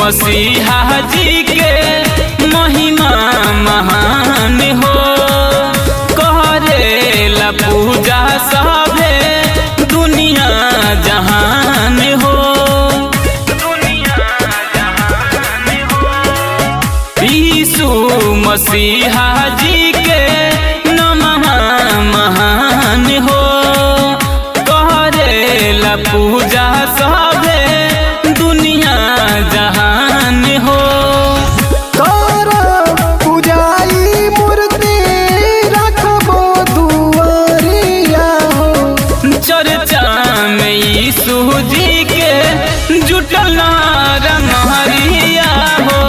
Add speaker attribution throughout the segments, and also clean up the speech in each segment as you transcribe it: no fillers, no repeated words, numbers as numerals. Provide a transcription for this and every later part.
Speaker 1: मसीहा जी के महिमा महान हो। करेला पूजा सभे दुनिया जहान हो। यीशु मसीहा जी के नमः महान हो। करेला पूजा सभे दुनिया जहान हो।
Speaker 2: पूजाई मूर्ति रखबो दुआरिया हो।
Speaker 1: चर्चा में यीशु जी के जुटल नार महरिया हो।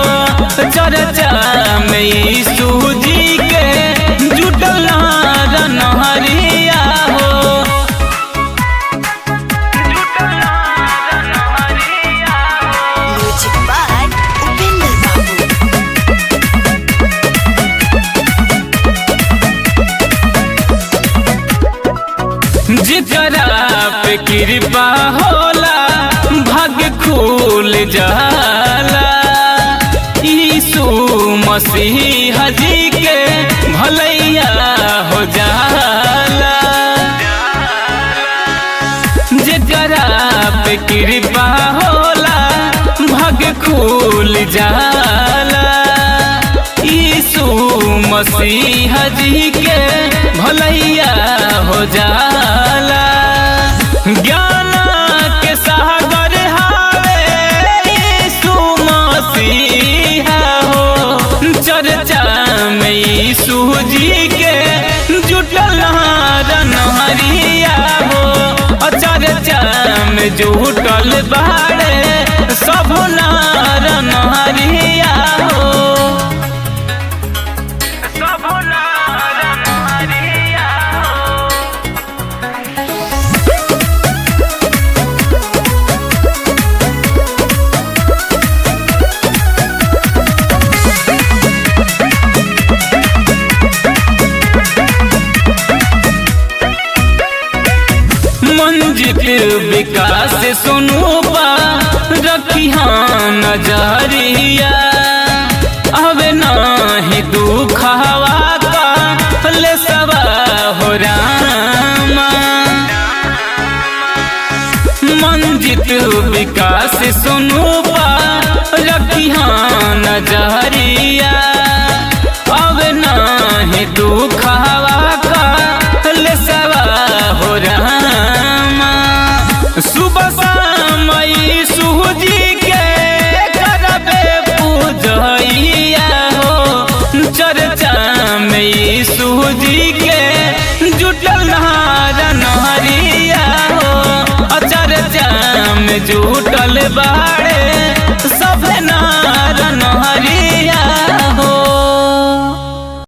Speaker 1: चर्चा में यीशु जी के जुटल नार महरिया हो।
Speaker 3: Music by Upinder Babu.
Speaker 1: जिकरा पे कृपा होला भाग्य खुल जाला। यीशु मसीह जी के भलैया हो जाला। जिकरा पे कृपा होला भाग्य खुल जाला। यीशु मसीह जी के भलैया हो जाला। ज्ञान के सागर हावे यीशु मसीहा हो। चर्चा में यीशु जी के जुटल नहरिया हो। चर्चा में जुटल बाड़े सब नार नहरिया हो। मंजिल विकास सुनूपा रखिया नजरिया। अब नाही दुखवा का ले सवा हो रामा। मंजिल विकास सुनूपा रखिया नजरिया। अब नाही दुखवा का ले सवा हो रामा। सुबह शाम यीशु जी के करबे पूजैया हो। चर्चा में यीशु जी के जुटल नार नहरिया हो। चर्चा में जुटल बाड़े